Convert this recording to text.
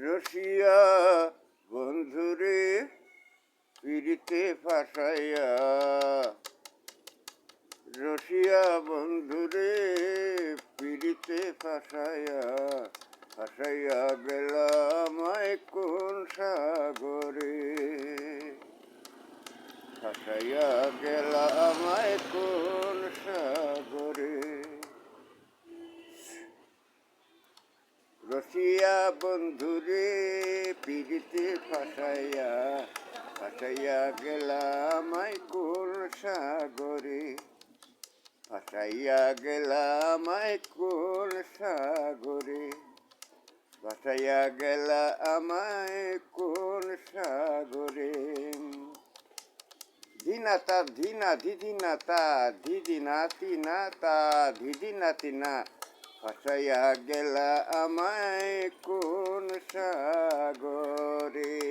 রসিয়া বন্ধুরে পিড়িতে ফাঁসাইয়া, রসিয়া বন্ধুরে পিড়িতে ফাঁসাইয়া, ফাঁসাইয়া গেলাম কোন সাগরে, ফাঁসাইয়া গেলাম কোন সাগরে। রসিয়া বন্ধুরে পিড়িতে ফাঁসাইয়া, ফাঁসাইয়া গেলাম কোন সাগরে, ফাঁসাইয়া গেলাম কোন সাগরে, ফাঁসাইয়া গেলা আমায় কোন সাগরে। ধিনাতা ধিনা ধিদিনাতা ধিদিনাতিনাতা ধিদিনাতিনা, ফাঁসাইয়া গেলা আমায় কোন সাগরে।